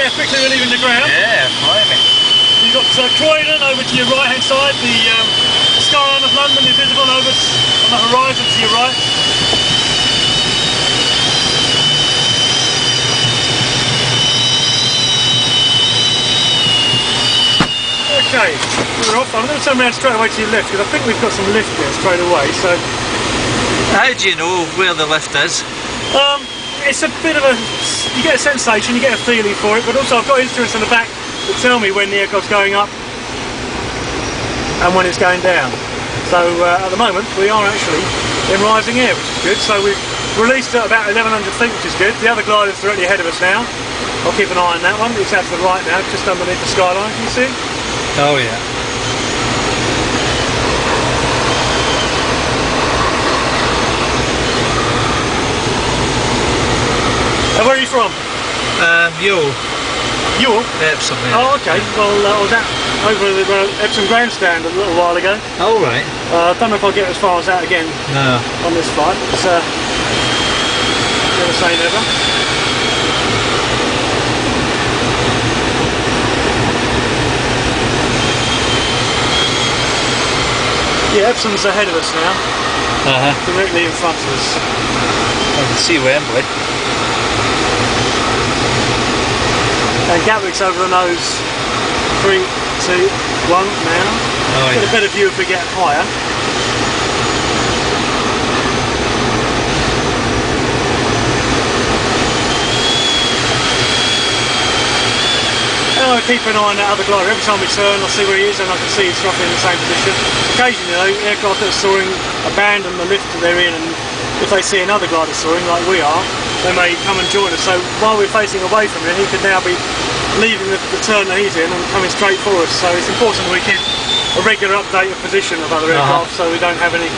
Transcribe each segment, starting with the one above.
Yeah, quickly relieving the ground. Yeah, blimey. You've got Croydon over to your right hand side, the skyline of London is visible over on the horizon to your right. Okay, we're off. I'm going to turn around straight away to your left because I think we've got some lift there straight away. So, how do you know where the lift is? It's a bit of a, you get a sensation, you get a feeling for it, but also I've got instruments on the back that tell me when the aircraft's going up and when it's going down. So at the moment we are actually in rising air, which is good. So we've released at about 1100 feet, which is good. The other glider's directly ahead of us now. I'll keep an eye on that one. It's out to the right now, just underneath the skyline. Can you see? Oh yeah. And where are you from? Youghal. Youghal? Epsom, yeah. Oh, okay. Well, I was out over the Epsom grandstand a little while ago. Oh, right. I don't know if I'll get as far as that again on this flight. It's never say never. Yeah, Epsom's ahead of us now. Directly in front of us. I can see Wembley. And Gatwick's over the nose. 3, 2, 1 now. Oh, Get a better view if we get higher. And I'll keep an eye on that other glider. Every time we turn I see where he is and I can see he's roughly in the same position. Occasionally though, aircraft that are soaring abandon the lift that they're in, and if they see another glider soaring like we are, they may come and join us. So while we're facing away from him, he could now be leaving the turn that he's in and coming straight for us. So it's important we keep a regular update of position of other aircraft so we don't have any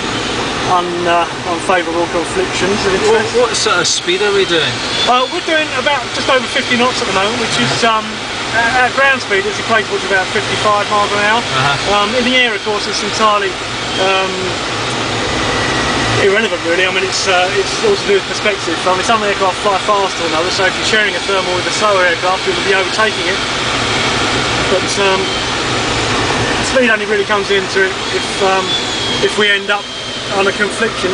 unfavourable conflictions of interest. What sort of speed are we doing? We're doing about just over 50 knots at the moment, which is at ground speed it's equatable to about 55 miles an hour. In the air, of course, it's entirely irrelevant really. I mean it's all to do with perspective. I mean some aircraft fly faster than others, so if you're sharing a thermal with a slower aircraft you'll be overtaking it. But speed only really comes into it if we end up on a conflicting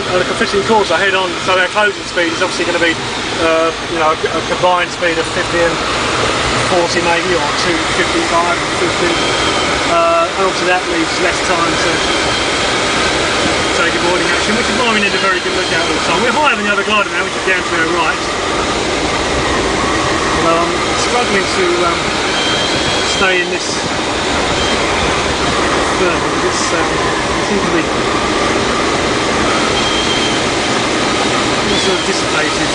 course head on, so our closing speed is obviously going to be you know, a combined speed of 50 and 40 maybe, or 255 and 50, and obviously that leaves less time to take a boarding action, which is why we need a very good lookout all the time. We're higher than the other glider now, which is down to our right. Although I'm struggling to stay in this thermal, because it seems to be sort of dissipated.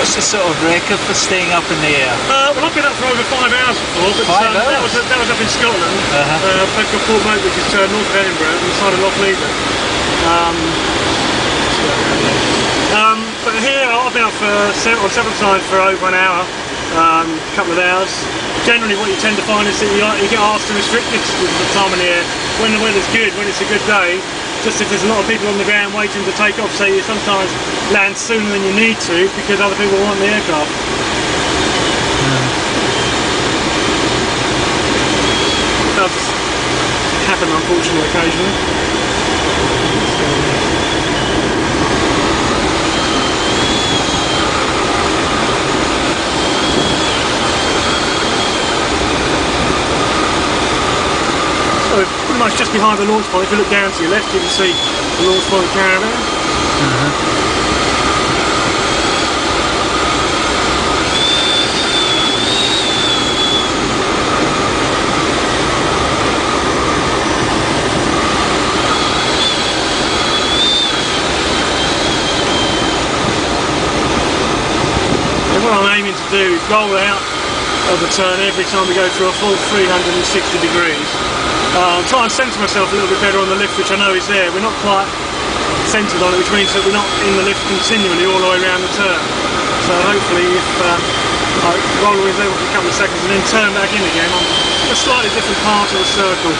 What's the sort of record for staying up in the air? Well, I've been up for over 5 hours before, but 5 hours? That was up in Scotland, a place called Port Moat, which is north of Edinburgh, on the side of Loch Lever. But here I've been up on several times for over an hour, a couple of hours. Generally what you tend to find is that you get asked to restrict it with the time of the air. When the weather's good, when it's a good day, just if there's a lot of people on the ground waiting to take off, so you sometimes land sooner than you need to because other people want the aircraft. It does happen, unfortunately, occasionally. So pretty much just behind the launch point, if you look down to your left you can see the launch point caravan. to do is roll out of the turn every time we go through a full 360 degrees. Try and centre myself a little bit better on the lift, which I know is there. We're not quite centred on it, which means that we're not in the lift continually all the way around the turn. So hopefully if I roll the wings over for a couple of seconds and then turn back in again on a slightly different part of the circle.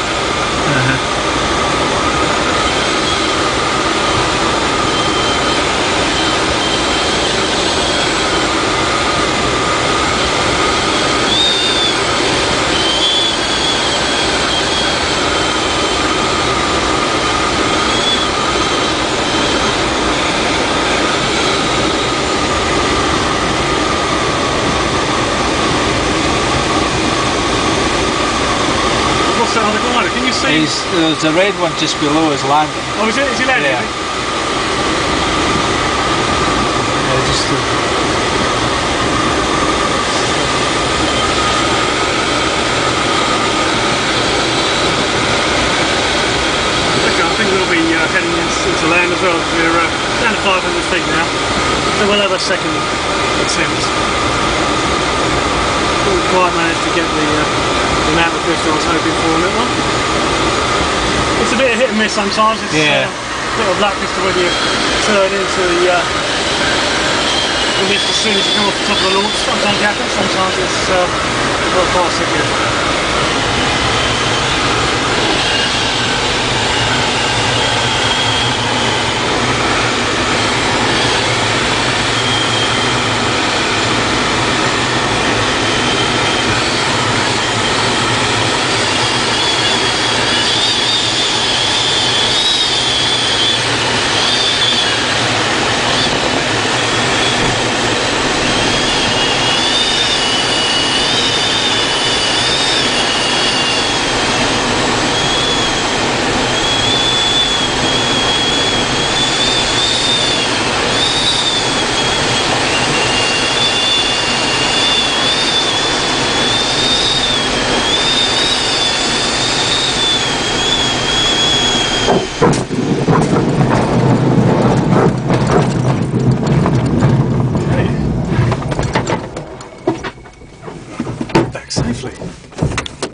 What's that other glider? Can you see? There's a red one just below his landing. Oh, is it? Is he landing? Yeah. Yeah, just Okay, I think we'll be heading into land as well. We're down to 500 feet now, so we'll have a second attempt. Didn't quite manage to get the amount of lift I was hoping for on that one. It's a bit of hit and miss sometimes. It's a bit of luck as to whether you turn into the lift as soon as you come off the top of the launch. Sometimes it happens, sometimes it's not quite so good.